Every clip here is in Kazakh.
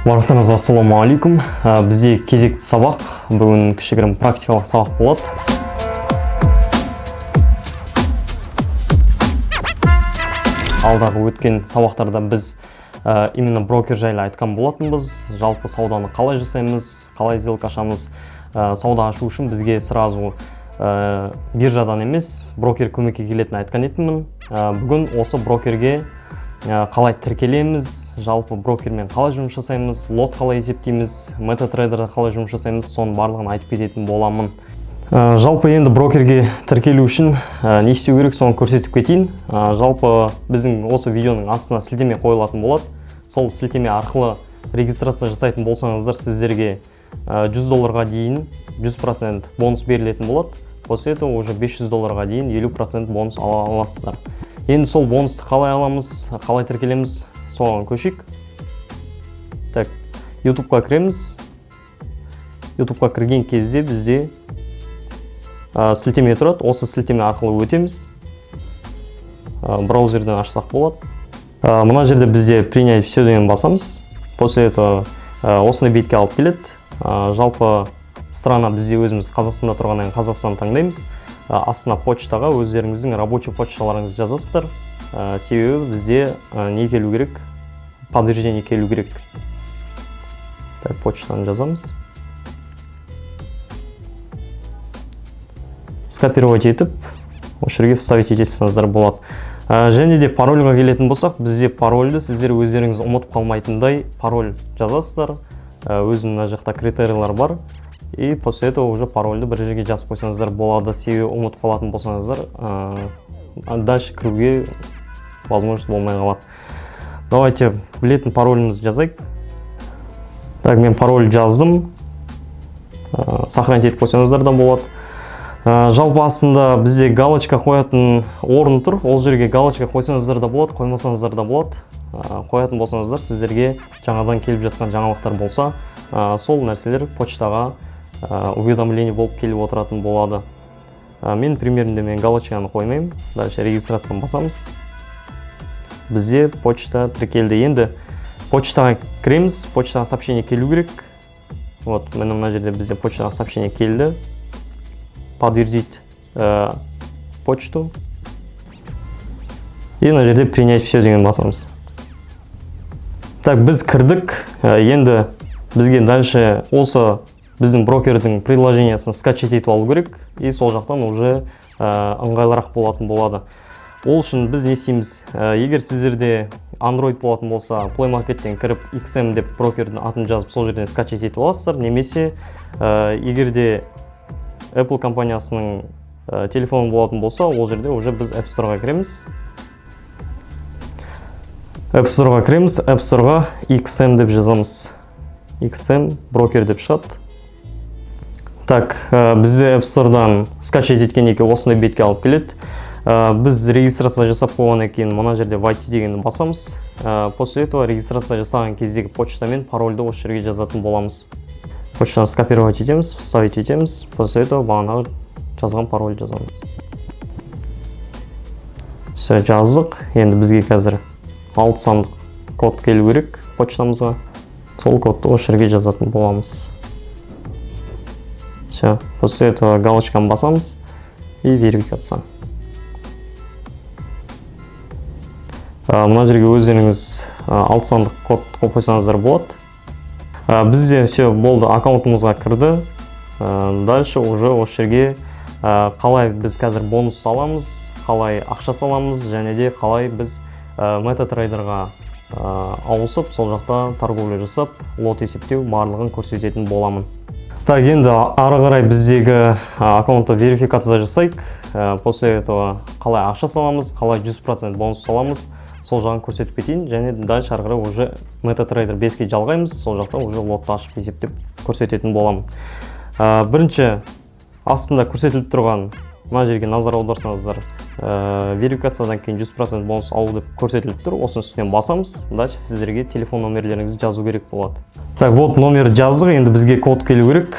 Барлықтарыңызға ассалаумағалейкум. Бізде кезекті сабақ, бүгін кішігірім практикалық сабақ болады. Алдағы өткен сабақтарда біз именно брокер жайлы айтқан болатынбыз. Жалпы сауданы қалай жасаймыз, қалай сделка ашамыз. Сауда ашу үшін бізге сразу биржадан емес, брокер көмекке келетінін айтқан едім. Бүгін осы брокерге қалай тіркелеміз, жалпы брокермен қалай жұмыс жасаймыз, лот қалай есептейміз, MetaTrader'да қалай жұмыс жасаймыз, соның барлығын айтып кететін боламын. Жалпы енді брокерге тіркелу үшін не істеу керек, соны көрсетіп кетейін. Жалпы біздің осы видеоның астына сілтеме қойылатын болады. Сол сілтеме арқылы регистрация жасайтын болсаңыздар, сіздерге $100 дейін 100% бонус берілетін болады. После этого уже $500 дейін 50% бонус ала аласыздар. Енді сол бонусты қалай аламыз, қалай тіркелеміз, соған көшейік. Так, YouTube-ға кіреміз. YouTube-ға кірген кезде бізде сілтеме тұрады. Осы сілтеме арқылы өтеміз. Браузерден ашсақ болады. Мына жерде бізде принять все деген басамыз. После этого осыны бетке алып келеді. Жалпы страна бізде өзіміз Қазақстанда тұрғаннан Қазақстан таңдаймыз. Астына почтаға өздеріңіздің рабочий почталарыңызды жазасыздар. Себебі бізде не келу керек? Подтверждение келу керек. Так, почтаны жазамыз. Скопировать етіп, осы жерге вставить етесіңіздер болады. Және де парольға келетін болсақ, бізде парольді сіздер өздеріңіз ұмытып қалмайтындай пароль жазасыздар. Өзінің мына жақта критериялар бар. И после этого уже парольді бір жерге жазып қойсаңыздар болады. Себебі ұмытып қалатын болсаңыздар, дальше кіруге возможность болмай қалады. Давайте білетін паролімізді жазайық. Так, мен пароль жаздым. Сохранить етіп қойсаңыздар да болады. Жалпы астында бізде галочка қоятын орын тұр. Ол жерге галочка қойсаңыздар да болады, қоймасаңыздар да болады. Қоятын болсаңыздар, сіздерге жаңадан келіп жатқан жаңалықтар болса, сол нәрселер почтаға уведомление болып келіп отыратын болады. Мен примерінде мен галочканы қоймаймын. Дальше регистрацияны басамыз. Бізде почта тіркелді. Енді почтаға кіреміз, почтаға сообщение келу керек. Вот, мен мына жерде бізде почтаға сообщение келді. Подтвердить почту. И мына жерде принять все деген басамыз. Так, біз кірдік. Енді бізге дальше осы біздің брокердің приложениясын скачать етіп алу керек. И сол жақтан уже ыңғайлырақ болатын болады. Ол үшін біз не істейміз? Егер сіздерде Android болатын болса, Play Market'тен кіріп XM деп брокердің атын жазып, сол жерден скачать етіп аласыздар. Немесе егерде Apple компаниясының телефоны болатын болса, ол жерде уже біз App Store-ға кіреміз. App Store-ға кіреміз, App Store-ға XM деп жазамыз. XM брокер деп шығады. Так, бізде App Store-дан скачать еткен екен осындай бетке алып келеді. Біз регистрация жасап қойғаннан кейін мына жерде войти дегенді басамыз. После этого регистрация жасаған кездегі почтамен парольді осы жерге жазатын боламыз. Почтаны скопировать етеміз, вставить етеміз. После этого бағанағы жазған пароль жазамыз. Все, жаздық. Енді бізге қазір 6 сандық код келу керек почтамызға. Сол кодты осы жерге жазатын боламыз. Все, после этого галочканы басамыз и верификация. Мына жерге өздеріңіз 6 сандық код қойсаңыздар болады. Бізде все болды, аккаунтымызға кірді. Дальше уже осы жерге қалай біз қазір бонус аламыз, қалай ақша саламыз, және де қалай біз MetaTrader'ға ауысып, сол жақта торговля жасап, лот есептеу барлығын көрсететін боламын. Так, енді ары қарай біздегі аккаунтта верификация жасайық. После этого қалай ақша саламыз, қалай 100% бонус саламыз, сол жағын көрсетіп кетейін. Және дальше ары қарай уже MetaTrader 5-ке жалғаймыз, сол жақта уже лотты ашып есептеп көрсететін боламын. Бірінші астында көрсетіліп тұрған мына жерге назар аударсаңыздар, верификациядан кейін 100% бонус алу деп көрсетіліп тұр. Осының үстінен басамыз. Дальше сіздерге телефон номерлеріңізді жазу керек болады. Так, вот номер жаздық. Енді бізге код келу керек.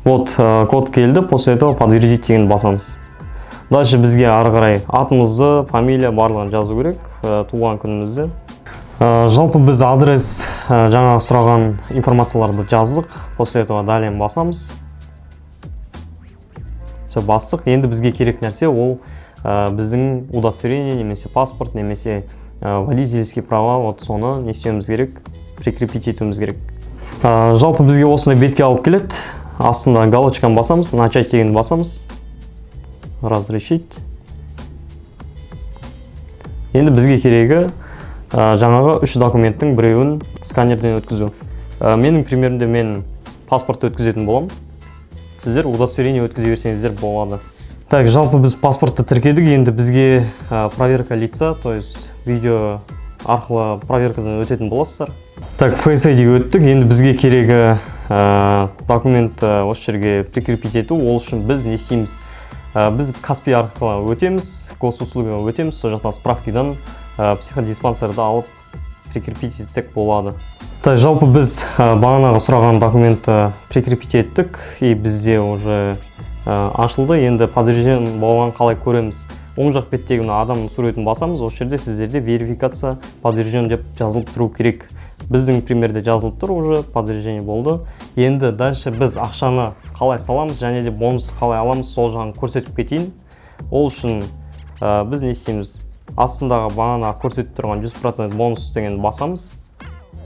Вот код келді. После этого подтвердить деген басамыз. Дальше бізге ары қарай атымызды, фамилия барлығын жазу керек, туған күнімізді. Жалпы біз адрес жаңа сұраған информацияларды жаздық. После этого далее басамыз. Бастық. Енді бізге керек нәрсе ол біздің удостоверение, немесе паспорт, немесе водительский права, вот соны не істеуіміз керек, прикрепить етуіміз керек. Жалпы бізге осындай бетке алып келеді. Астында галочканы басамыз, начать дегенді басамыз. Разрешить. Енді бізге керегі жаңағы 3 документтің біреуін сканерден өткізу. Менің примерімде мен паспортты өткізетін боламын. Сіздер удостоверение өткізе берсеңіздер болады. Так, жалпы біз паспортты тіркедік, енді бізге проверка лица, то есть видео арқылы проверкадан өтетін боласыздар. Так, Face ID-ге өттік, енді бізге керегі документті осы жерге прикрепить ету. Ол үшін біз не істейміз? Біз Каспий арқылы өтеміз, госуслугаға өтеміз, сол жақтан справкадан психодиспансерді алып прикрепить етсек болады. Так, жалпы біз бағанағы сұраған документті прикрепить еттік, и бізде уже ашылды. Енді подтверждение болған қалай көреміз? Оң жақ беттегі адамның суретін басамыз, осы жерде сіздерде верификация подтверждение деп жазылып тұру керек. Біздің примерде жазылып тұр, уже подтверждение болды. Енді дальше біз ақшаны қалай саламыз, және де бонусты қалай аламыз, сол жағын көрсетіп кетейін. Ол үшін біз не істейміз? Астындағы бағана көрсетіп тұрған 100% бонус деген басамыз.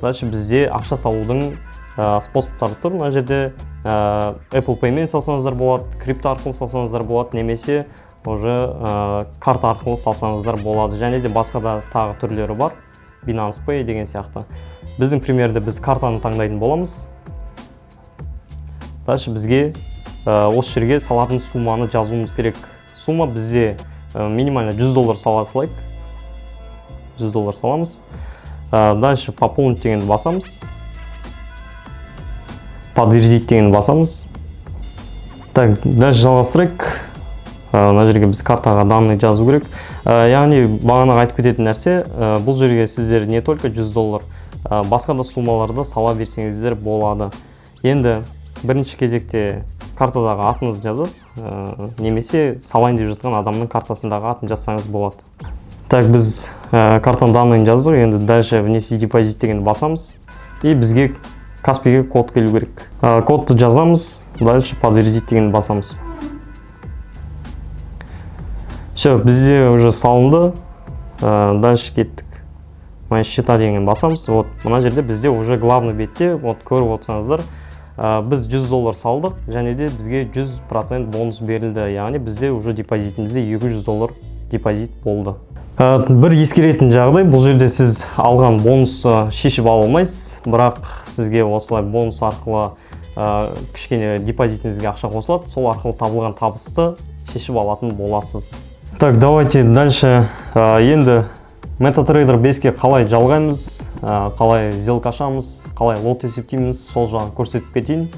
Дальше бізде ақша салудың способтары тұр. Мына жерде Apple Pay'мен салсаңыздар болады, крипто арқылы салсаңыздар болады, немесе уже карта арқылы салсаңыздар болады. Және де басқа да тағы түрлері бар. Binance Pay деген сияқты. Біздің примерде біз картаны таңдайтын боламыз. Дальше бізге осы жерге салатын сумманы жазуымыз керек. Сумма бізде минимально $100 салайық. $100 саламыз. Дальше пополнить дегенді басамыз. Подтвердить дегенді басамыз. Так, дальше жалғастырайық. Мына жерге біз картаға данный жазу керек. Яғни бағанаға айтып кететін нәрсе, бұл жерге сіздер не только $100, басқа да суммаларды сала берсеңіздер болады. Енді бірінші кезекте картадағы атыңызды жазасыз, немесе салайын деп жатқан адамның картасындағы атын жазсаңыз болады. Так, біз картаның данныйын жаздық, енді дальше внести депозит дегенді басамыз, и бізге Каспийге код келу керек. Кодты жазамыз, дальше подтвердить дегенді басамыз. Все, бізде уже салынды. Дальше кеттік. Мына счета деген басамыз. Вот, мына жерде бізде уже главный бетте, вот көріп отырсаңыздар, біз $100 салдық, және де бізге 100% бонус берілді. Яғни бізде уже депозитімізде $200 депозит болды. Бір ескеретін жағдай, бұл жерде сіз алған бонусы шешіп ала алмайсыз, бірақ сізге осылай бонус арқылы кішкене депозитіңізге ақша қосылады, сол арқылы табылған табысты шешіп алатын боласыз. Так, давайте дальше. Енді MetaTrader 5-ке қалай жалғаймыз, қалай сделка ашамыз, қалай лот есептейміз, сол жағын көрсетіп кетейін.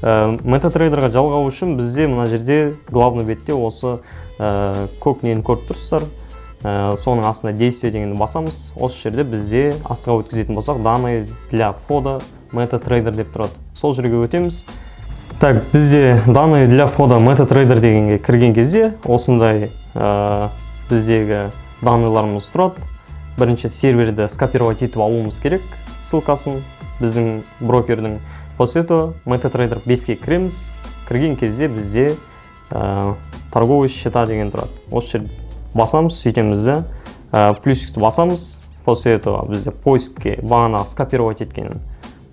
MetaTrader'ға жалғау үшін бізде мына жерде главный бетте осы көк нені көріп тұрсыздар. Соның астында действие дегенді басамыз. Осы жерде бізде астыға өткізетін болсақ, данные для входа MetaTrader деп тұрады. Сол жерге өтеміз. Так, бізде данные для входа MetaTrader дегенге кірген кезде осындай біздегі данныйларымыз тұрады. Бірінші серверді скопировать етіп алуымыз керек, ссылкасын біздің брокердің. После этого MetaTrader 5-ке кіреміз. Кірген кезде бізде торговый счета деген тұрады. Осы жерде басамыз, сөйтемізді, плюсикті басамыз. После этого бізде поискке бағана скопировать еткен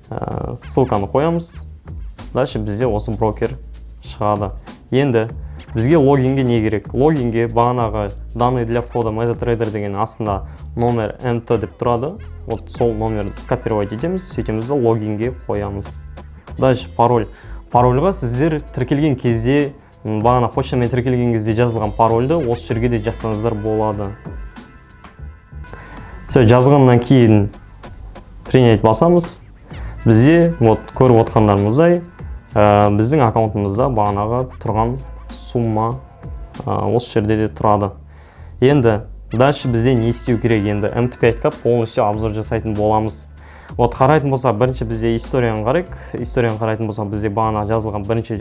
ссылканы қоямыз. Дальше бізде осы брокер шығады. Енді бізге логинге не керек? Логинге бағанағы данные для входа MetaTrader деген астында номер MT деп тұрады. Вот сол номерді скопировать етеміз, сөйтемізді логинге қоямыз. Дальше пароль. Парольға сіздер тіркелген кезде, бағана почтамен тіркелген кезде жазылған парольді осы жерге де жазсаңыздар болады. Все, жазғаннан кейін принять басамыз. Бізде, вот көріп отқандарымыздай, біздің аккаунтымызда бағанаға тұрған сумма осы жерде де тұрады. Енді дальше бізде не істеу керек? Енді MT5-қа полностью обзор жасайтын боламыз. Вот қарайтын болса, бірінші бізде историяны қарайық. Историяны қарайтын болса, бізде бағана жазылған бірінші,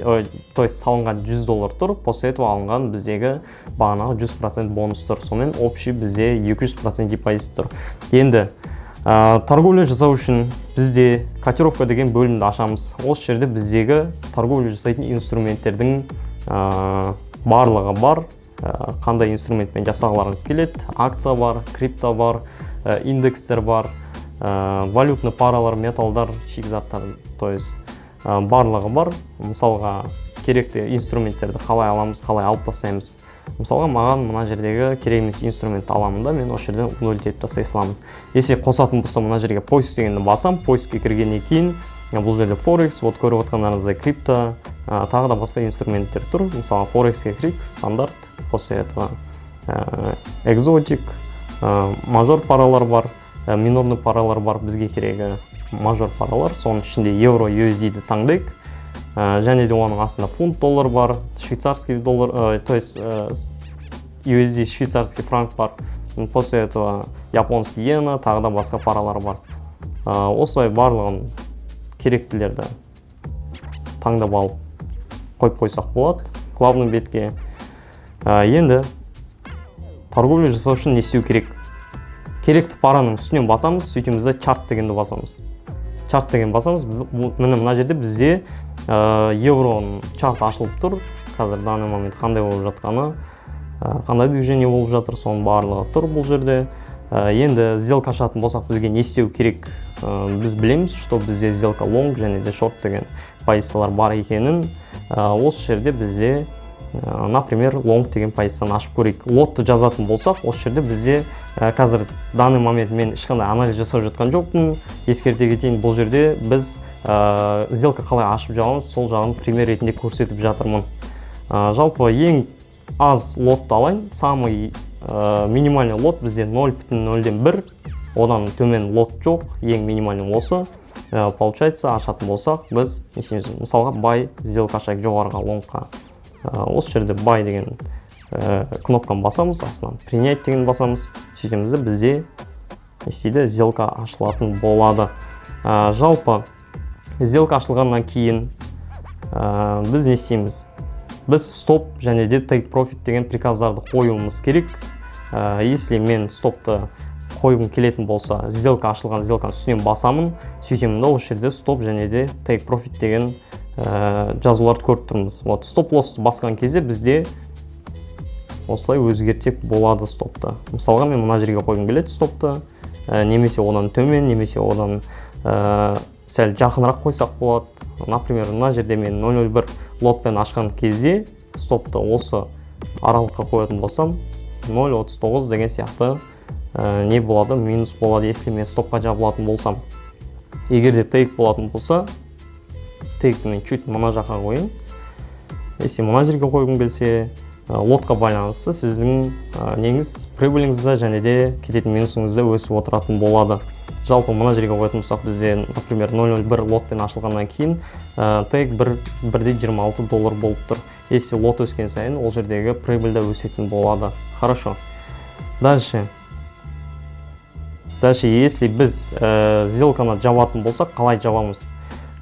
то есть салынған $100 тұр, после этого алынған біздегі бағанағы 100% бонус тұр. Сонымен общий бізде 200% депозит тұр. Енді Торговля жасау үшін бізде котировка деген бөлімді ашамыз. Осы жерде біздегі торговля жасайтын инструменттердің барлығы бар. Қандай инструментпен жасағыларыңыз келеді? Акция бар, крипто бар, индекстер бар, валютный паралар, металдар, шикізаттар, то есть барлығы бар. Мысалға керекті инструменттерді қалай аламыз, қалай алып тастаймыз. Мысалға маған мына жердегі керек емес инструментті аламын да, мен осы жерден удалить етіп тастай саламын. Если қосатын болса, мына жерге поиск дегенді басам, поискке кіргеннен кейін бұл жерде Forex, вот көріп отқандарыңыздай крипто, тағы да басқа инструменттер тұр. Мысалы Forex-ке кірейік, стандарт, после этого экзотик, мажор паралар бар, минорный паралар бар, бізге керегі мажор паралар, соның ішінде евро, USD-ді таңдайық. Және де оның астында фунт доллар бар, швейцарский доллар, то есть USD швейцарский франк бар, после этого японский иена, тағы да басқа паралар бар. Осылай барлығын керектілерді таңдап алып қойып қойсақ болады главный бетке. Енді торговля жасау үшін не істеу керек? Керекті параның үстінен басамыз, сөйтеміз де чарт дегенді басамыз. Чарт деген басамыз, мына жерде бізде евроның чарт ашылып тұр. Қазір данный момент қандай болып жатқаны, қандай движение болып жатыр, соның барлығы тұр бұл жерде. Енді сделка ашатын болсақ, бізге не істеу керек? Біз білеміз, что бізде сделка long және де short деген позициялар бар екенін. Осы жерде бізде, например, long деген позицияны ашып көрейік. Лотты жазатын болсақ, осы жерде бізде қазір данный момент мен ешқандай анализ жасап жатқан жоқпын. Ескерте кетейін, бұл жерде біз сделка қалай ашып жатырмыз, сол жағын пример ретінде көрсетіп жатырмын. Жалпы ең аз лотты алайын, самый минимальный лот бізде 0,01, одан төмен лот жоқ, ең минимальный осы. Получается, ашатын болсақ, біз мысалға buy сделка ашайық жоғарыға лонгқа. Осы жерде buy деген кнопканы басамыз, астынан принять деген басамыз, сөйтеміз де бізде сделка ашылатын болады. Жалпы сделка ашылғаннан кейін біз не істейміз? Біз стоп және де take profit деген приказдарды қоюымыз керек. Если мен стопты қойғым келетін болса, сделка ашылған сделканы үстінен басамын, сөйтемін да осы жерде стоп және де take profit деген жазуларды көріп тұрмыз. Вот стоп лоссты басқан кезде бізде осылай өзгертсек болады стопты. Мысалға мен мына жерге қойғым келеді стопты, немесе одан төмен, немесе одан сәл жақынырақ қойсақ болады. Например, мына жерде мен 0,01 лотпен ашқан кезде стопты осы аралыққа қоятын болсам, 0,39 деген сияқты не болады? Минус болады, если мен стопқа жабылатын болсам. Егер де тейк болатын болса, тейкті мен чуть мына жаққа қойын. Если мына жерге қойғым келсе, лотқа байланысты сіздің неңіз прибыліңізді және де кететін минусыңызды өсіп отыратын болады. Жалпы мына жерге қоятын болсақ, бізде, например, 0,01 лотпен ашылғаннан кейін тейк 1,26 доллар болып тұр. Если лот өскен сайын, ол жердегі прибыльді өсетін болады. Хорошо. Дальше, если біз сделканы жабатын болсақ, қалай жабамыз?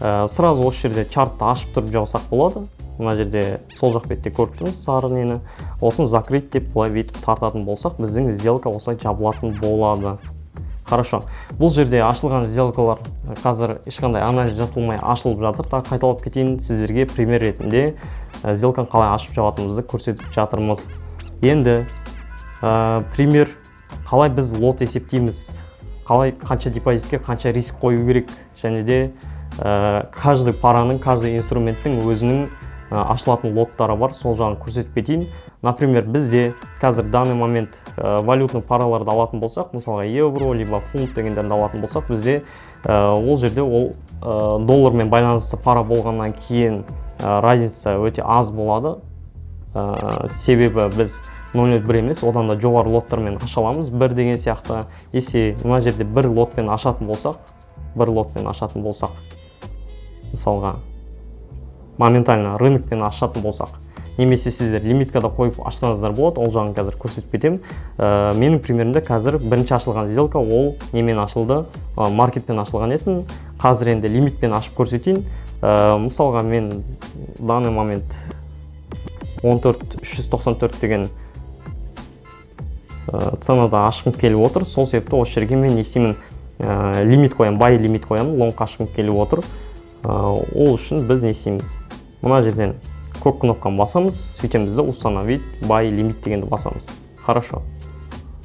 Сразу осы жерде чартты ашып тұрып жабсақ болады. Мына жерде сол жақ бетте көріп тұрмыз сары нені. Осын закрыть деп бұлай бетіп тартатын болсақ, біздің сделка осылай жабылатын болады. Хорошо. Бұл жерде ашылған сделкалар қазір ешқандай анализ жасалмай ашылып жатыр. Тағы қайталап кетейін, сіздерге пример ретінде сделканы қалай ашып жабатынымызды көрсетіп жатырмыз. Енді пример, қалай біз лот есептейміз, қалай қанша депозитке қанша риск қою керек, және де каждый параның, каждый инструменттің өзінің ашылатын лоттары бар, сол жағын көрсетіп кетейін. Например, бізде қазір данный момент валютный параларды алатын болсақ, мысалға евро, либо фунт дегендерді алатын болсақ, бізде ол жерде ол доллармен байланысты пара болғаннан кейін разница өте аз болады. Себебі біз 0,1 емес, одан да жоғары лоттармен аша аламыз, 1 деген сияқты. Если мына жерде бір лотпен ашатын болсақ, мысалға моментально рынокпен ашатын болсақ, немесе сіздер лимиткада қойып ашсаңыздар болады, ол жағын қазір көрсетіп кетемін. Менің примерімде қазір бірінші ашылған сделка ол немен ашылды? Маркетпен ашылған етін. Қазір енді лимитпен ашып көрсетейін. Мысалға мен данный момент 14394 деген ценада ашқым келіп отыр. Сол себепті осы жерге мен не істеймін? лимит қоямын, бай лимит қоямын, лонг ашқым келіп отыр. Ол үшін біз не істейміз? Мына жерден көк кнопканы басамыз, сөйтеміз де установить бай лимит дегенді басамыз. Хорошо.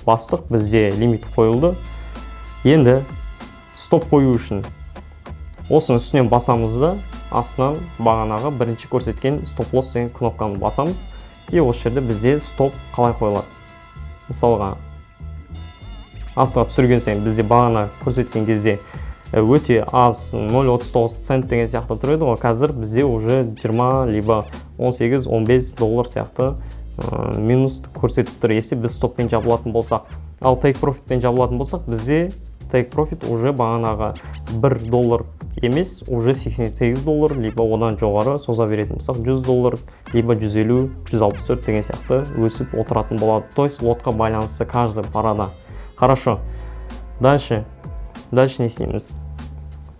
Бастық, бізде лимит қойылды. Енді стоп қою үшін осының үстінен басамыз да, астынан бағанағы бірінші көрсеткен стоп-лосс деген кнопканы басамыз. И осы жерде бізде стоп қалай қойылады? Мысалға, астыға түсірген сайын бізде бағана көрсеткен кезде өте аз 0.39 цент деген сияқты тұр еді ғой. Қазір бізде уже 20 либо 18-15 доллар сияқты минус көрсетіп тұр. Если біз стоппен жабылатын болсақ, ал take profitпен жабылатын болсақ, бізде take profit уже бағанағы 1 доллар емес, уже 88 доллар, либо одан жоғары соза беретін болсақ, 100 доллар, либо 150, 164 деген сияқты өсіп отыратын болады. То есть лотқа байланысты каждый парада. Хорошо. Дальше не істейміз?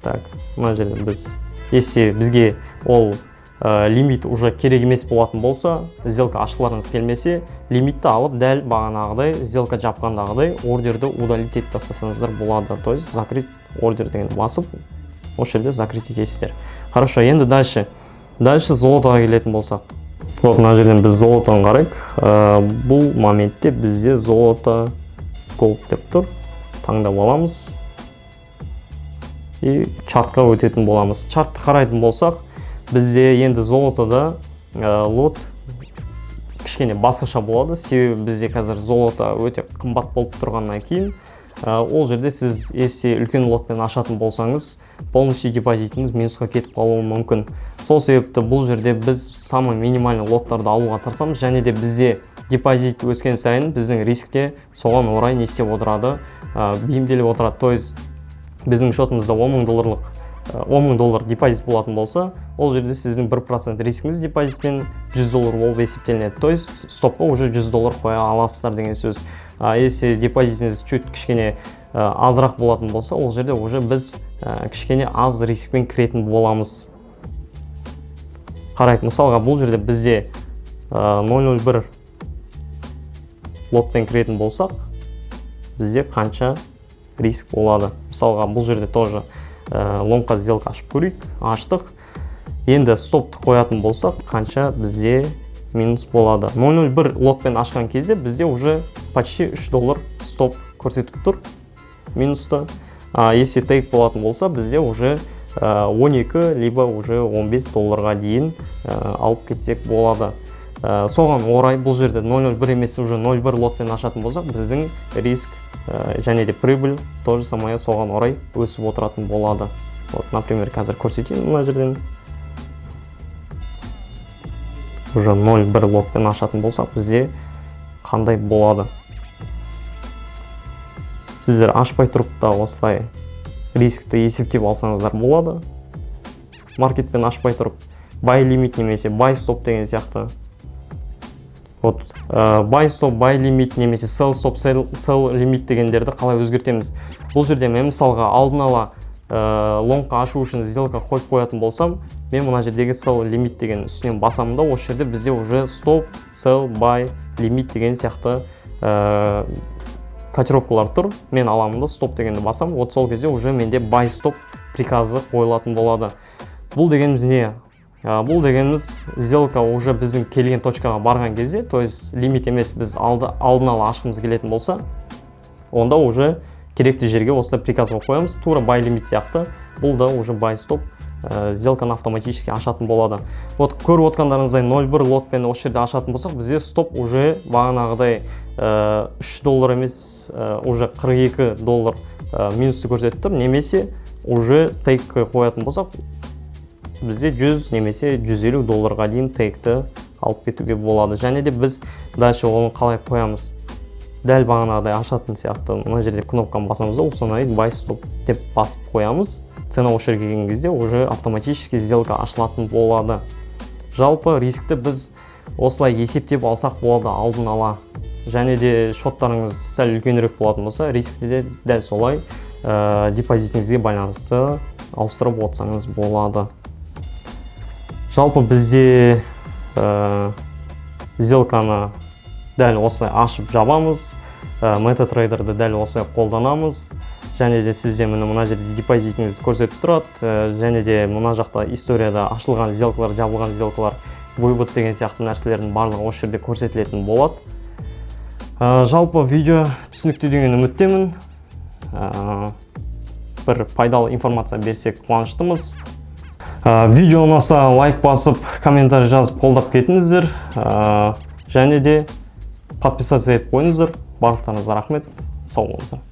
Так, мына жерде біз, если бізге ол лимит уже керек емес болатын болса, сделка ашқыларыңыз келмесе, лимитті алып, дәл бағанағыдай, сделка жапқандағыдай ордерді удалить етіп тастасаңыздар болады. То есть закрыть ордер дегенді басып, осы жерде закрыть етесіздер. Хорошо, енді дальше золотоға келетін болсақ. Вот, мына жерден біз золотоны қарайық. Бұл моментте бізде золото gold деп тұр. Таңдап аламыз. И чартқа өтетін боламыз. Чартты қарайтын болсақ, бізде енді золотода лот кішкене басқаша болады. Себебі бізде қазір золото өте қымбат болып тұрғаннан кейін, ол жерде сіз если үлкен лотпен ашатын болсаңыз, полностью депозитіңіз минусқа кетіп қалуы мүмкін. Сол себепті бұл жерде біз самый минимальный лоттарды алуға тырысамыз, және де бізде депозит өскен сайын біздің рискте соған орай не істеп отырады, бейімделіп отырады. То есть біздің шотымызда 10,000 доллар депозит болатын болса, ол жерде сіздің 1% рискіңіз депозиттен 100 доллар болып есептелінеді. То есть стопқа уже 100 доллар қоя аласыздар деген сөз. Если депозитіңіз чуть кішкене азырақ болатын болса, ол жерде уже біз кішкене аз рискпен кіретін боламыз. Қарайық, мысалға бұл жерде бізде 0.01 лотпен кіретін болсақ, бізде қанша риск болады? Мысалға бұл жерде тоже лонгқа сделка ашып көрейік, аштық. Енді стопты қоятын болсақ, қанша бізде минус болады? 0.01 лотпен ашқан кезде бізде уже почти 3 доллар стоп көрсетіп тұр минусты. Если тейк болатын болса, бізде уже 12 либо уже 15 долларға дейін алып кетсек болады. Соған орай бұл жерде 0.01 емес, уже 0.1 лотпен ашатын болсақ, біздің риск және де прибыль тоже самое соған орай өсіп отыратын болады. Вот, например, қазір көрсетейін мына жерден. Уже 0.1 лотпен ашатын болсақ, бізде қандай болады? Сіздер ашпай тұрып та осылай рискті есептеп алсаңыздар болады. Маркетпен ашпай тұрып, buy limit немесе buy stop деген сияқты. Вот, buy stop, buy limit немесе sell stop, sell limit дегендерді қалай өзгертеміз? Бұл жерде мен мысалға алдын ала лонгқа ашу үшін сделка қойып қоятын болсам, мен мына жердегі sell limit деген үстінен басамын да, осы жерде бізде уже stop, sell, buy limit деген сияқты котировкалар тұр. Мен аламын да стоп дегенді басам, вот сол кезде уже менде buy stop приказы қойылатын болады. Бұл дегеніміз не? Бұл дегеніміз сделка уже біздің келген точкаға барған кезде, то есть лимит емес, біз алдын ала ашқымыз келетін болса, онда уже керекті жерге осылай приказға қоямыз. Тура buy limit сияқты, бұл да уже buy stop сделканы автоматически ашатын болады. Вот көріп отқандарыңыздай 0.1 лотпен осы жерде ашатын болсақ, бізде стоп уже бағанағыдай 3 доллар емес, уже 42 доллар минусты көрсетіп тұр. Немесе уже тейкке қоятын болсақ, бізде 100 немесе 150 долларға дейін тейкті алып кетуге болады. Және де біз дальше оны қалай қоямыз? Дәл бағанағыдай ашатын сияқты мына жерде кнопканы басамыз да, установить buy stop деп басып қоямыз. Цена осы жерге келген кезде уже автоматически сделка ашылатын болады. Жалпы рискті біз осылай есептеп алсақ болады алдын ала. Және де шоттарыңыз сәл үлкенірек болатын болса, рискті де дәл солай депозитіңізге байланысты ауыстырып отырсаңыз болады. Жалпы бізде сделканы дәл осылай ашып жабамыз, MetaTrader'ды дәл осылай қолданамыз. және де сізде мына жерде депозитіңіз көрсетіп тұрады, және де мына жақта историяда ашылған сделкалар, жабылған сделкалар, вывод деген сияқты нәрселердің барлығы осы жерде көрсетілетін болады. Жалпы видео түсінікті деген үміттемін. Бір пайдалы информация берсек қуаныштымыз. Видео ұнаса лайк басып, комментарий жазып қолдап кетіңіздер. Және де подписаться етіп қойыңыздар. Барлықтарыңызға рахмет. Сау болыңыздар.